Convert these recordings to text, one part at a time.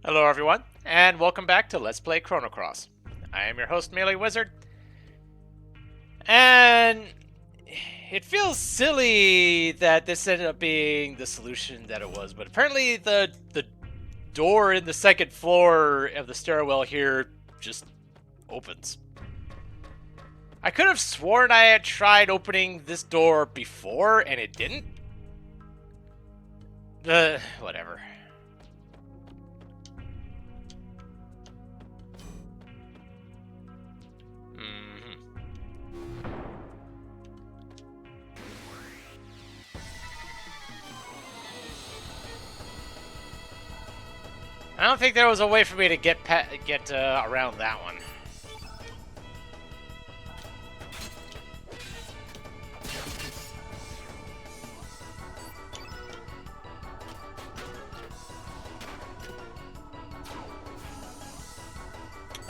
Hello everyone, and welcome back to Let's Play Chrono Cross. I am your host, MeleeWizard, and it feels silly that this ended up being the solution that it was, but apparently the door in the second floor of the stairwell here just opens. I could have sworn I had tried opening this door before, and it didn't. Whatever. I don't think there was a way for me to get around that one.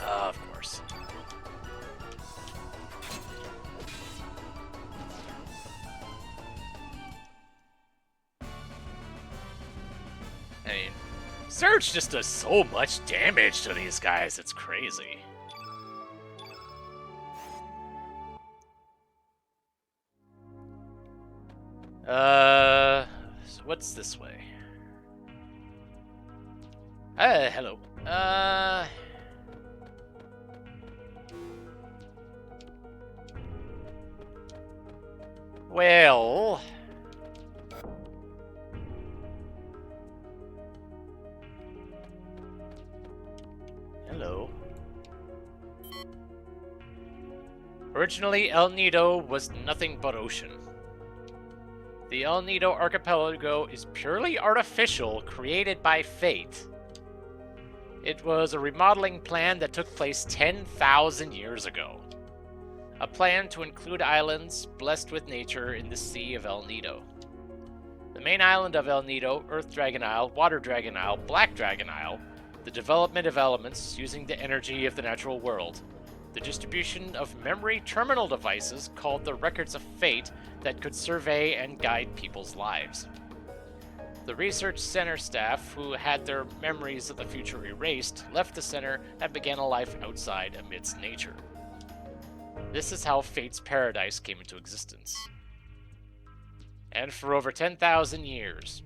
Of course. I mean, Surge just does so much damage to these guys, it's crazy. So what's this way? Hello. Well... Hello. Originally, El Nido was nothing but ocean. The El Nido Archipelago is purely artificial, created by fate. It was a remodeling plan that took place 10,000 years ago. A plan to include islands blessed with nature in the Sea of El Nido. The main island of El Nido, Earth Dragon Isle, Water Dragon Isle, Black Dragon Isle, the development of elements using the energy of the natural world, the distribution of memory terminal devices called the Records of Fate that could survey and guide people's lives. The research center staff, who had their memories of the future erased, left the center and began a life outside amidst nature. This is how Fate's paradise came into existence. And for over 10,000 years,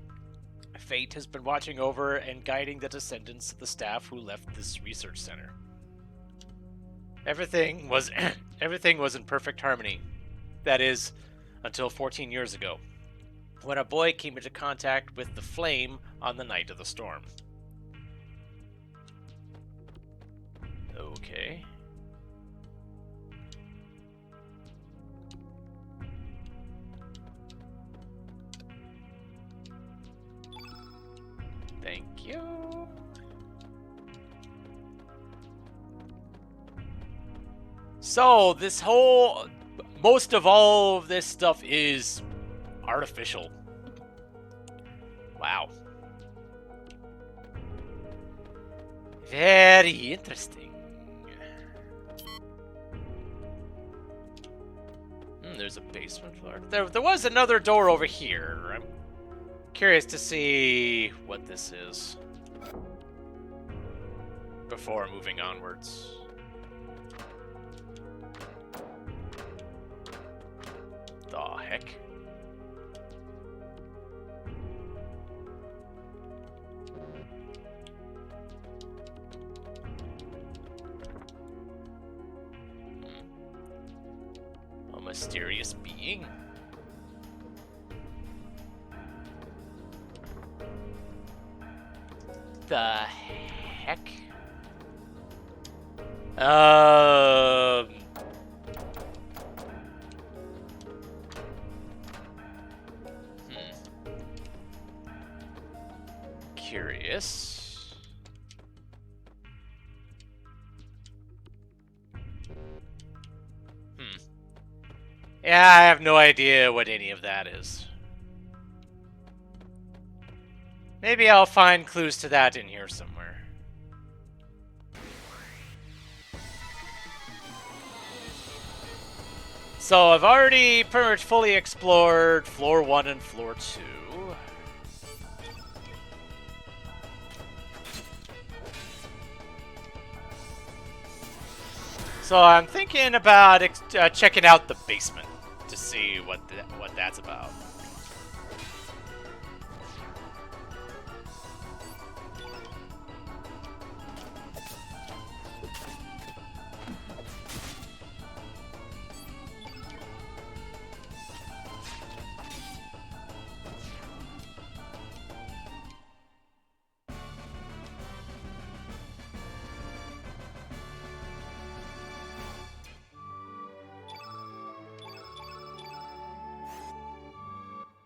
Fate has been watching over and guiding the descendants of the staff who left this research center. Everything was in perfect harmony. That is, until 14 years ago, when a boy came into contact with the flame on the night of the storm. Okay. Thank you. So, most of all of this stuff is artificial. Wow. Very interesting. There's a basement floor. There was another door over here. I'm curious to see what this is before moving onwards. The heck? A mysterious being? The heck? Curious. Yeah, I have no idea what any of that is. Maybe I'll find clues to that in here somewhere. So I've already pretty much fully explored floor 1 and floor 2. So I'm thinking about checking out the basement to see what that's about.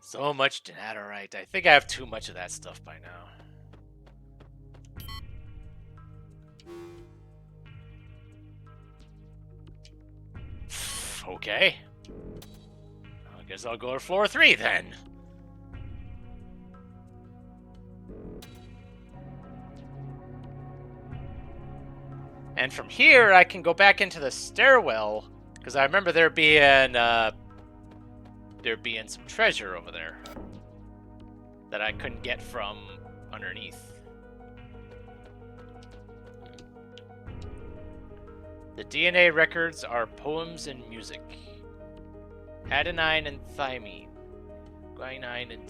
So much Dinatorite. I think I have too much of that stuff by now. Okay. I guess I'll go to floor 3 then. And from here, I can go back into the stairwell, because I remember there being some treasure over there that I couldn't get from underneath. The DNA records are poems and music. Adenine and thymine. Guanine and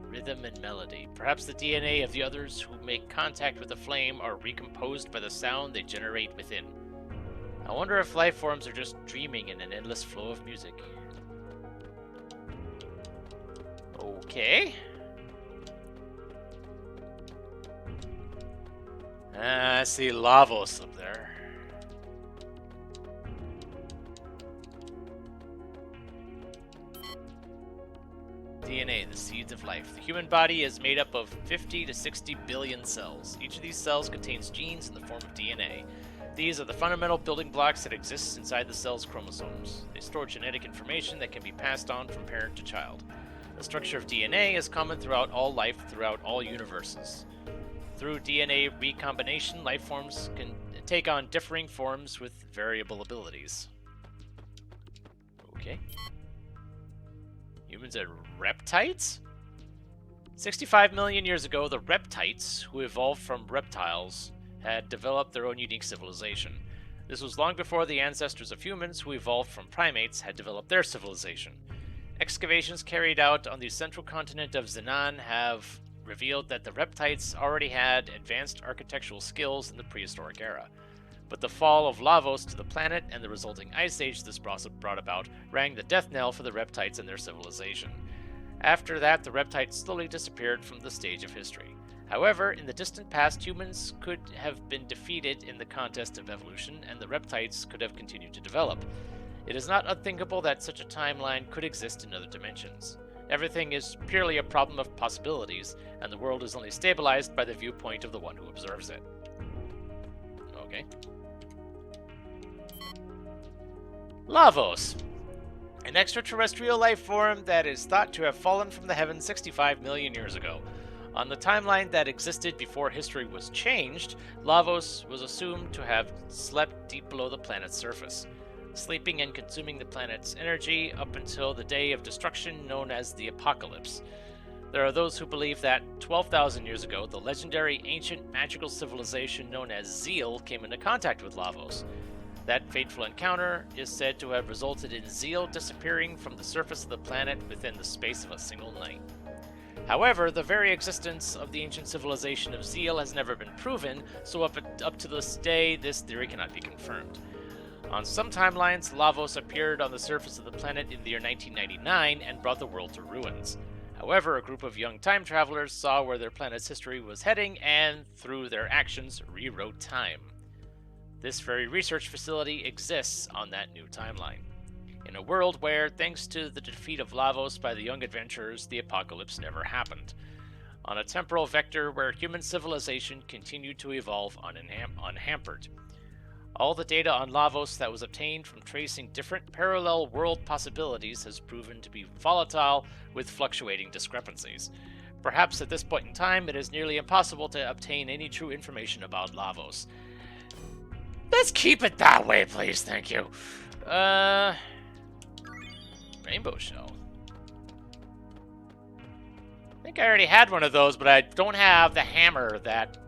rhythm and melody. Perhaps the DNA of the others who make contact with the flame are recomposed by the sound they generate within. I wonder if life forms are just dreaming in an endless flow of music. Okay. I see Lavos up there. DNA, the seeds of life. The human body is made up of 50 to 60 billion cells. Each of these cells contains genes in the form of DNA. These are the fundamental building blocks that exist inside the cell's chromosomes. They store genetic information that can be passed on from parent to child. The structure of DNA is common throughout all life, throughout all universes. Through DNA recombination, life forms can take on differing forms with variable abilities. Okay. Humans are reptites? 65 million years ago, the reptites, who evolved from reptiles, had developed their own unique civilization. This was long before the ancestors of humans, who evolved from primates, had developed their civilization. Excavations carried out on the central continent of Zenan have revealed that the reptites already had advanced architectural skills in the prehistoric era. But the fall of Lavos to the planet and the resulting ice age this brought about rang the death knell for the reptites and their civilization. After that, the reptites slowly disappeared from the stage of history. However, in the distant past, humans could have been defeated in the contest of evolution, and the reptites could have continued to develop. It is not unthinkable that such a timeline could exist in other dimensions. Everything is purely a problem of possibilities, and the world is only stabilized by the viewpoint of the one who observes it. Okay. Lavos. An extraterrestrial life form that is thought to have fallen from the heavens 65 million years ago. On the timeline that existed before history was changed, Lavos was assumed to have slept deep below the planet's surface, sleeping and consuming the planet's energy up until the day of destruction known as the Apocalypse. There are those who believe that 12,000 years ago, the legendary ancient magical civilization known as Zeal came into contact with Lavos. That fateful encounter is said to have resulted in Zeal disappearing from the surface of the planet within the space of a single night. However, the very existence of the ancient civilization of Zeal has never been proven, so up to this day, this theory cannot be confirmed. On some timelines, Lavos appeared on the surface of the planet in the year 1999 and brought the world to ruins. However, a group of young time travelers saw where their planet's history was heading and, through their actions, rewrote time. This very research facility exists on that new timeline. In a world where, thanks to the defeat of Lavos by the young adventurers, the apocalypse never happened. On a temporal vector where human civilization continued to evolve unhampered. All the data on Lavos that was obtained from tracing different parallel world possibilities has proven to be volatile with fluctuating discrepancies. Perhaps at this point in time, it is nearly impossible to obtain any true information about Lavos. Let's keep it that way, please, thank you. Rainbow shell. I think I already had one of those, but I don't have the hammer that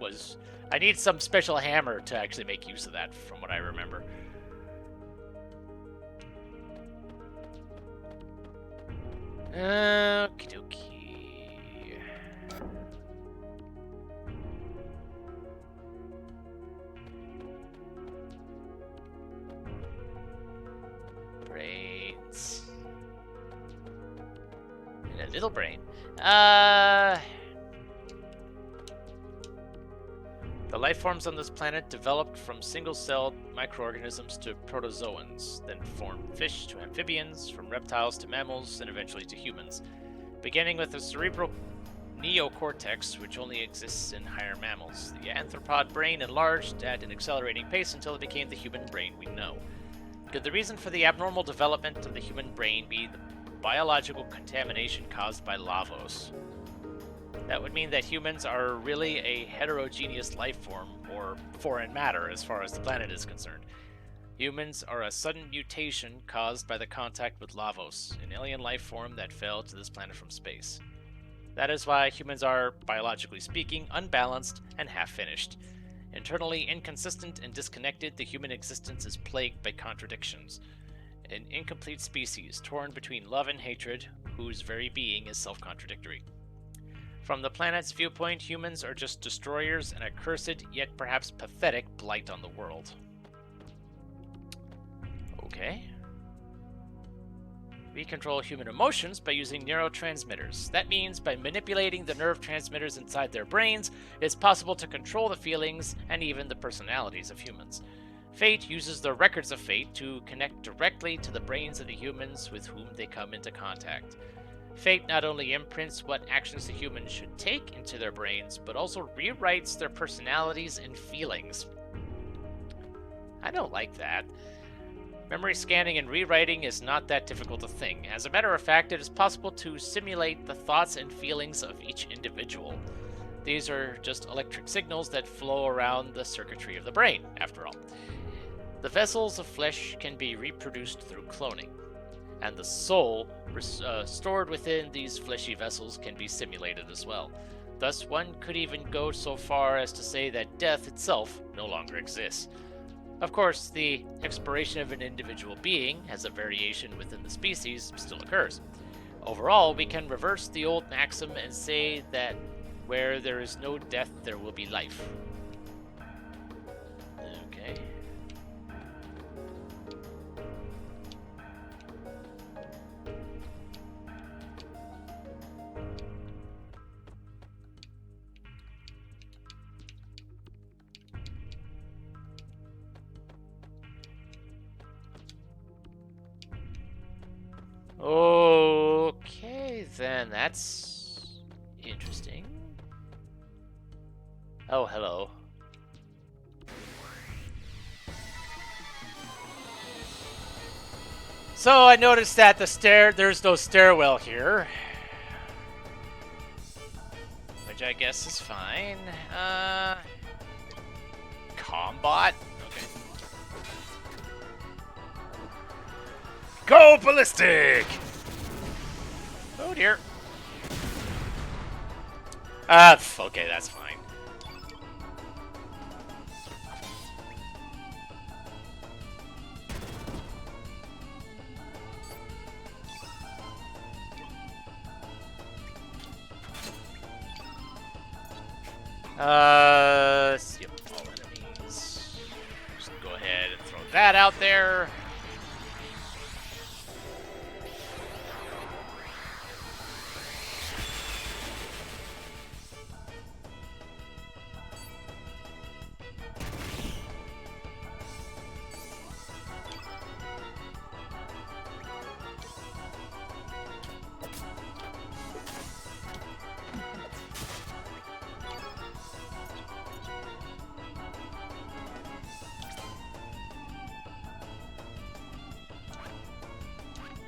was... I need some special hammer to actually make use of that, from what I remember. Okie dokie. Brains. And a little brain. The life forms on this planet developed from single-celled microorganisms to protozoans, then formed fish to amphibians, from reptiles to mammals, and eventually to humans. Beginning with the cerebral neocortex, which only exists in higher mammals. The anthropod brain enlarged at an accelerating pace until it became the human brain we know. Could the reason for the abnormal development of the human brain be the biological contamination caused by Lavos? That would mean that humans are really a heterogeneous life form, or foreign matter as far as the planet is concerned. Humans are a sudden mutation caused by the contact with Lavos, an alien life form that fell to this planet from space. That is why humans are, biologically speaking, unbalanced and half-finished. Internally inconsistent and disconnected, the human existence is plagued by contradictions. An incomplete species, torn between love and hatred, whose very being is self-contradictory. From the planet's viewpoint, humans are just destroyers and a cursed, yet perhaps pathetic, blight on the world. Okay. We control human emotions by using neurotransmitters. That means by manipulating the nerve transmitters inside their brains, it's possible to control the feelings and even the personalities of humans. Fate uses the records of Fate to connect directly to the brains of the humans with whom they come into contact. Fate not only imprints what actions the humans should take into their brains, but also rewrites their personalities and feelings. I don't like that. Memory scanning and rewriting is not that difficult a thing. As a matter of fact, it is possible to simulate the thoughts and feelings of each individual. These are just electric signals that flow around the circuitry of the brain, after all. The vessels of flesh can be reproduced through cloning, and the soul stored within these fleshy vessels can be simulated as well. Thus, one could even go so far as to say that death itself no longer exists. Of course, the expiration of an individual being, as a variation within the species, still occurs. Overall, we can reverse the old maxim and say that where there is no death, there will be life. Okay. Okay, then that's interesting. Oh, hello. So I noticed that there's no stairwell here, which I guess is fine. Combot? Okay. Go ballistic! Oh dear. Okay, that's fine. Yep, all enemies. Just go ahead and throw that out there.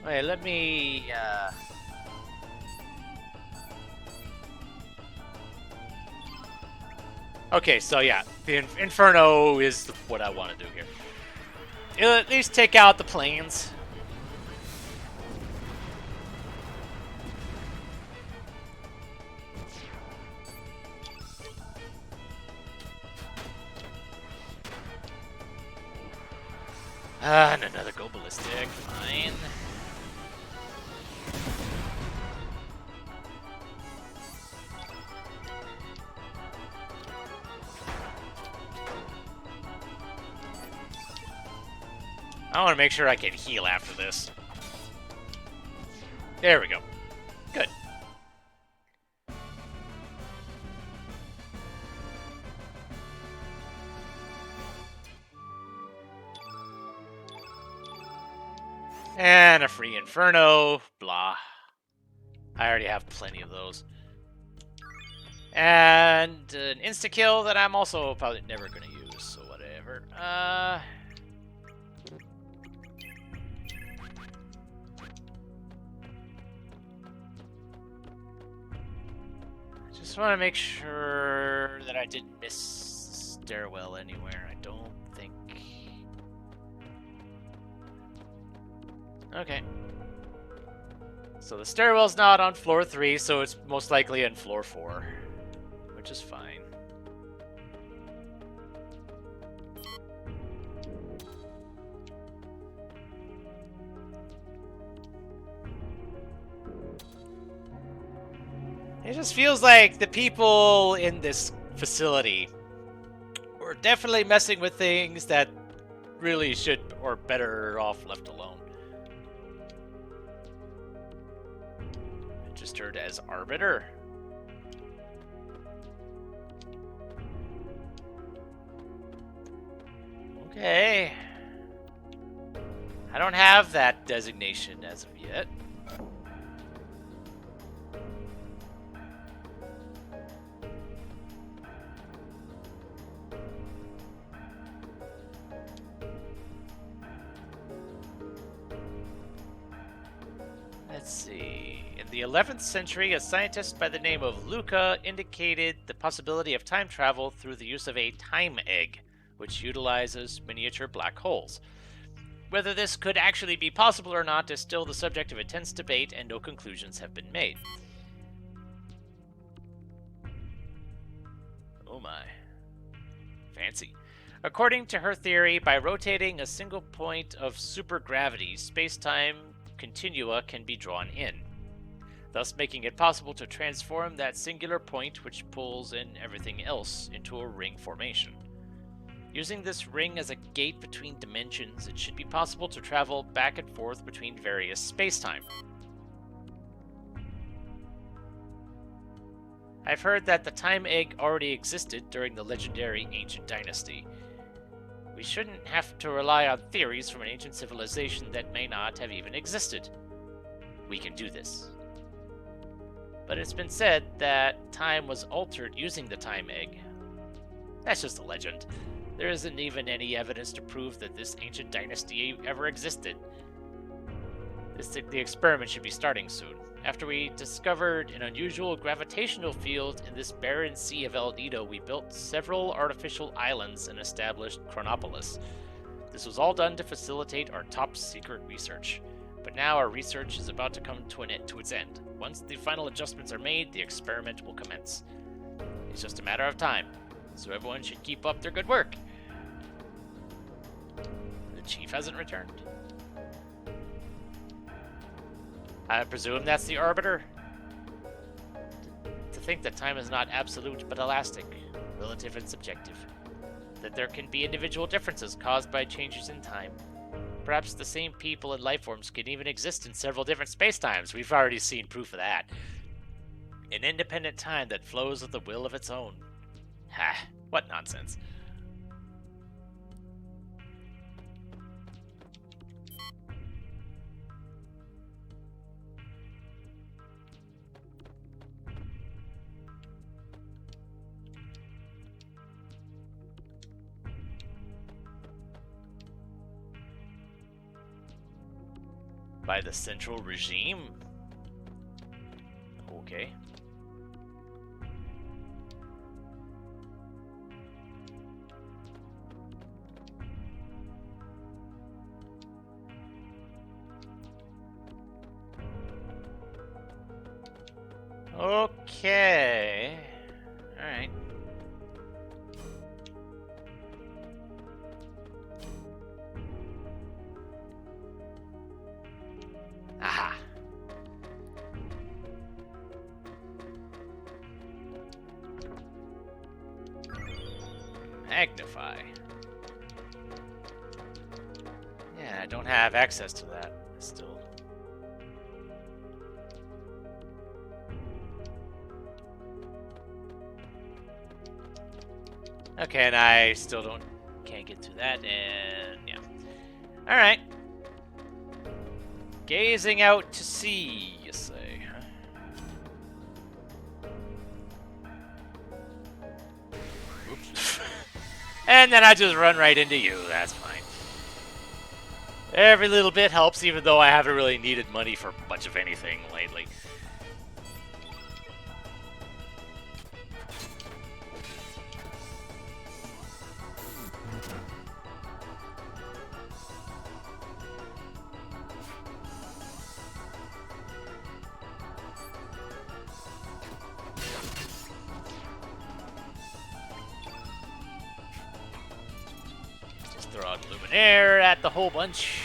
Wait, let me, Okay, so yeah, the Inferno is what I want to do here. It'll at least take out the planes. And another go ballistic, fine. I want to make sure I can heal after this. There we go. Good. And a free Inferno. Blah. I already have plenty of those. And an insta-kill that I'm also probably never going to use, so whatever. I just want to make sure that I didn't miss stairwell anywhere. I don't think... Okay. So the stairwell's not on floor 3, so it's most likely on floor 4. Which is fine. It just feels like the people in this facility were definitely messing with things that really should or better off left alone. Registered as Arbiter. Okay. I don't have that designation as of yet. Let's see. In the 11th century, a scientist by the name of Luca indicated the possibility of time travel through the use of a time egg, which utilizes miniature black holes. Whether this could actually be possible or not is still the subject of intense debate, and no conclusions have been made. Oh my. Fancy. According to her theory, by rotating a single point of supergravity, space-time continua can be drawn in, thus making it possible to transform that singular point, which pulls in everything else, into a ring formation. Using this ring as a gate between dimensions, it should be possible to travel back and forth between various space-time. I've heard that the time egg already existed during the legendary ancient dynasty. We shouldn't have to rely on theories from an ancient civilization that may not have even existed. We can do this. But it's been said that time was altered using the time egg. That's just a legend. There isn't even any evidence to prove that this ancient dynasty ever existed. The experiment should be starting soon. After we discovered an unusual gravitational field in this barren sea of El Nido, we built several artificial islands and established Chronopolis. This was all done to facilitate our top-secret research. But now our research is about to come to its end. Once the final adjustments are made, the experiment will commence. It's just a matter of time, so everyone should keep up their good work. The chief hasn't returned. I presume that's the Arbiter? To think that time is not absolute but elastic, relative and subjective. That there can be individual differences caused by changes in time. Perhaps the same people and life forms can even exist in several different spacetimes. We've already seen proof of that. An independent time that flows with a will of its own. Ha, what nonsense. By the central regime? Okay. Okay. All right. Aha. Magnify. Yeah, don't have access to that still. Okay, and I still can't get to that, and yeah. Alright. Gazing out to sea, you say, huh? Oops. And then I just run right into you, that's fine. Every little bit helps, even though I haven't really needed money for much of anything lately. Just throw out Luminaire at the whole bunch.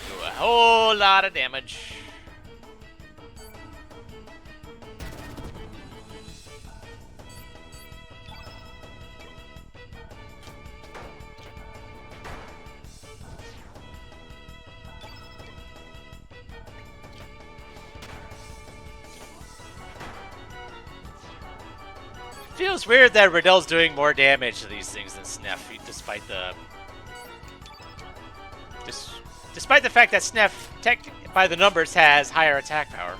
Do a whole lot of damage. Feels weird that Riddell's doing more damage to these things than Snef, despite the fact that Snef, by the numbers, has higher attack power.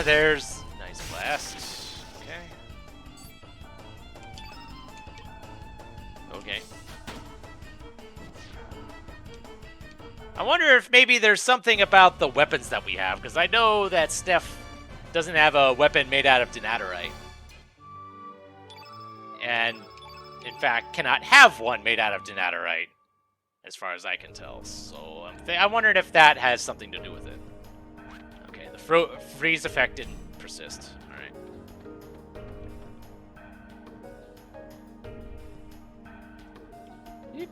There's nice blast. Okay. I wonder if maybe there's something about the weapons that we have, because I know that Snef doesn't have a weapon made out of Denaturite. And, in fact, cannot have one made out of Denaturite, as far as I can tell. So I wondered if that has something to do with it. Okay, the freeze effect didn't persist. Alright. Yep.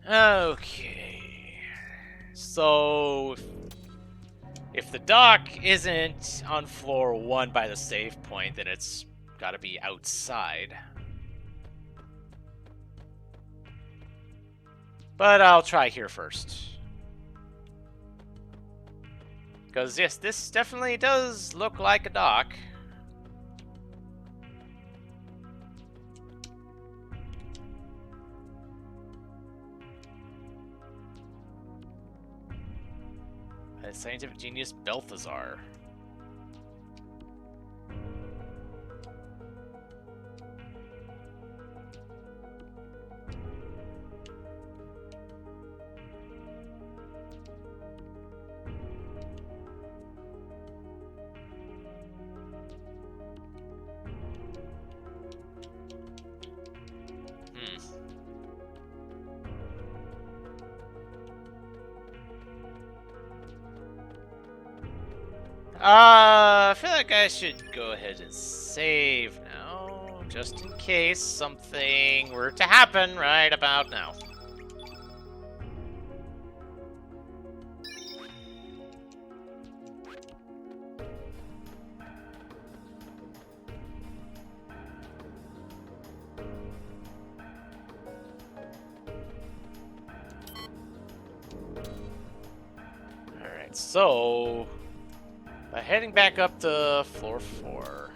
Okay, so if the dock isn't on floor 1 by the save point, then it's got to be outside. But I'll try here first. Because yes, this definitely does look like a dock. Scientific genius Balthazar. I feel like I should go ahead and save now, just in case something were to happen right about now. Alright, so heading back up to floor 4.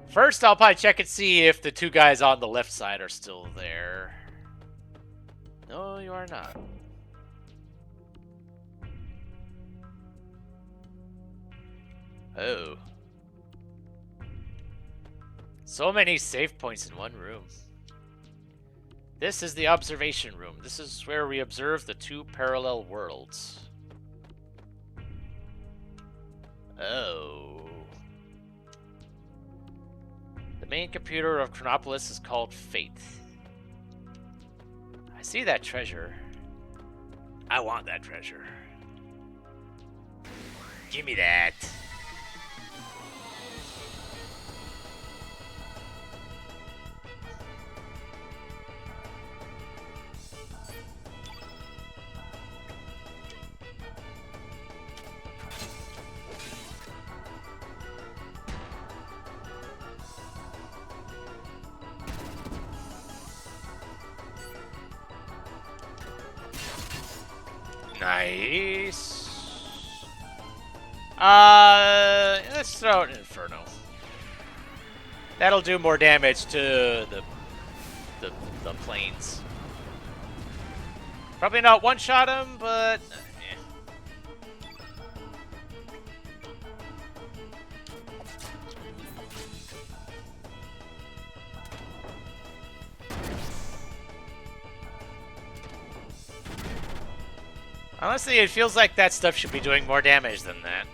First, I'll probably check and see if the 2 guys on the left side are still there. No, you are not. Oh. So many save points in one room. This is the observation room. This is where we observe the 2 parallel worlds. Oh. The main computer of Chronopolis is called Fate. I see that treasure. I want that treasure. Give me that. Nice. Let's throw out an Inferno. That'll do more damage to the planes. Probably not one-shot him, but honestly, it feels like that stuff should be doing more damage than that.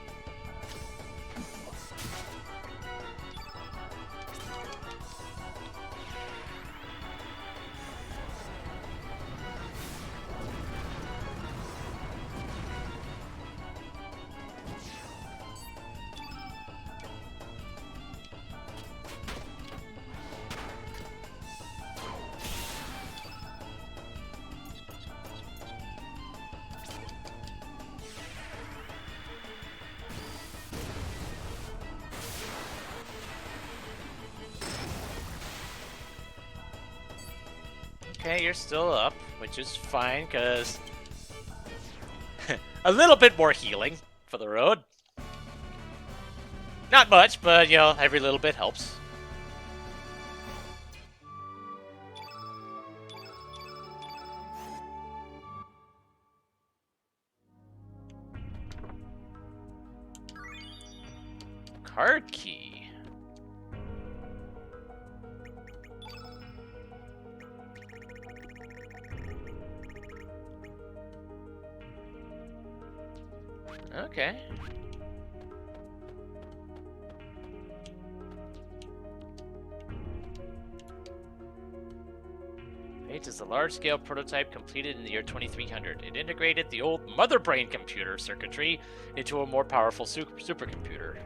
Okay, you're still up, which is fine, because a little bit more healing for the road. Not much, but, you know, every little bit helps. Card key. Okay. Fate is a large-scale prototype completed in the year 2300. It integrated the old mother brain computer circuitry into a more powerful supercomputer.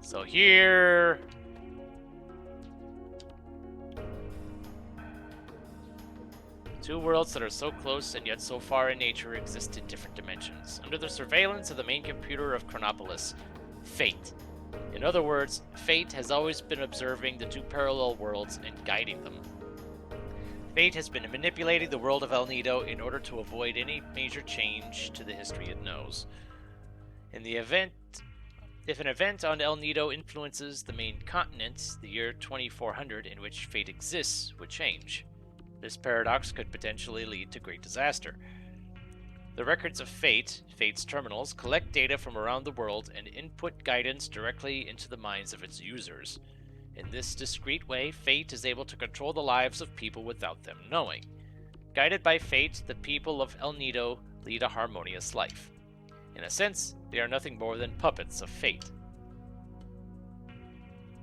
So here... Two worlds that are so close and yet so far in nature exist in different dimensions, under the surveillance of the main computer of Chronopolis, Fate. In other words, Fate has always been observing the two parallel worlds and guiding them. Fate has been manipulating the world of El Nido in order to avoid any major change to the history it knows. If an event on El Nido influences the main continent, the year 2400 in which Fate exists would change. This paradox could potentially lead to great disaster. The records of Fate, Fate's terminals, collect data from around the world and input guidance directly into the minds of its users. In this discreet way, Fate is able to control the lives of people without them knowing. Guided by Fate, the people of El Nido lead a harmonious life. In a sense, they are nothing more than puppets of Fate.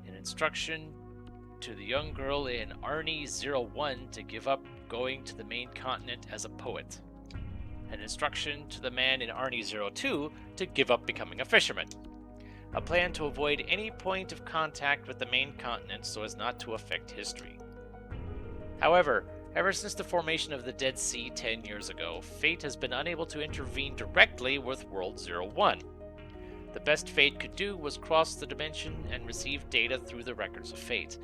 An instruction to the young girl in Arnie-01 to give up going to the main continent as a poet. An instruction to the man in Arnie-02 to give up becoming a fisherman. A plan to avoid any point of contact with the main continent so as not to affect history. However, ever since the formation of the Dead Sea 10 years ago, Fate has been unable to intervene directly with World 01. The best Fate could do was cross the dimension and receive data through the records of Fate.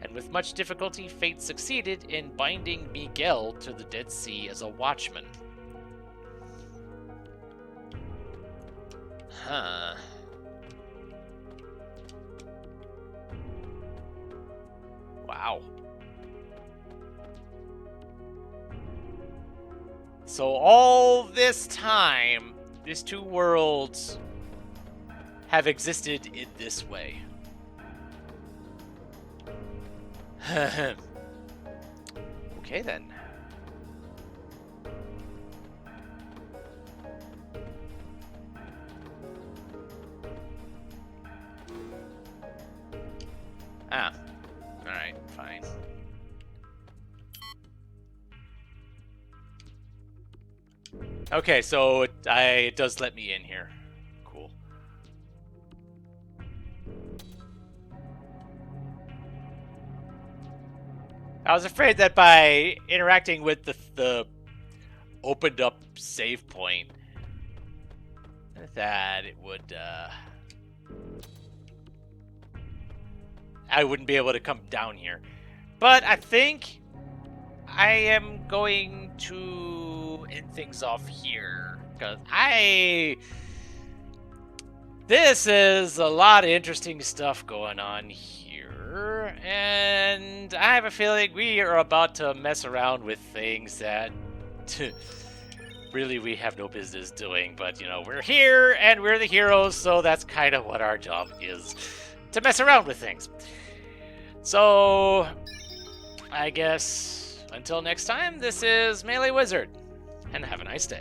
And with much difficulty, Fate succeeded in binding Miguel to the Dead Sea as a watchman. Huh. Wow. So all this time, these two worlds have existed in this way. Okay then. Ah. Okay, so it does let me in here. Cool. I was afraid that by interacting with the opened up save point, that it would, I wouldn't be able to come down here. But I think I am going to end things off here, because this is a lot of interesting stuff going on here, and I have a feeling we are about to mess around with things that really we have no business doing, but, you know, we're here, and we're the heroes, so that's kind of what our job is, to mess around with things. So, I guess, until next time, this is MeleeWizard, and have a nice day.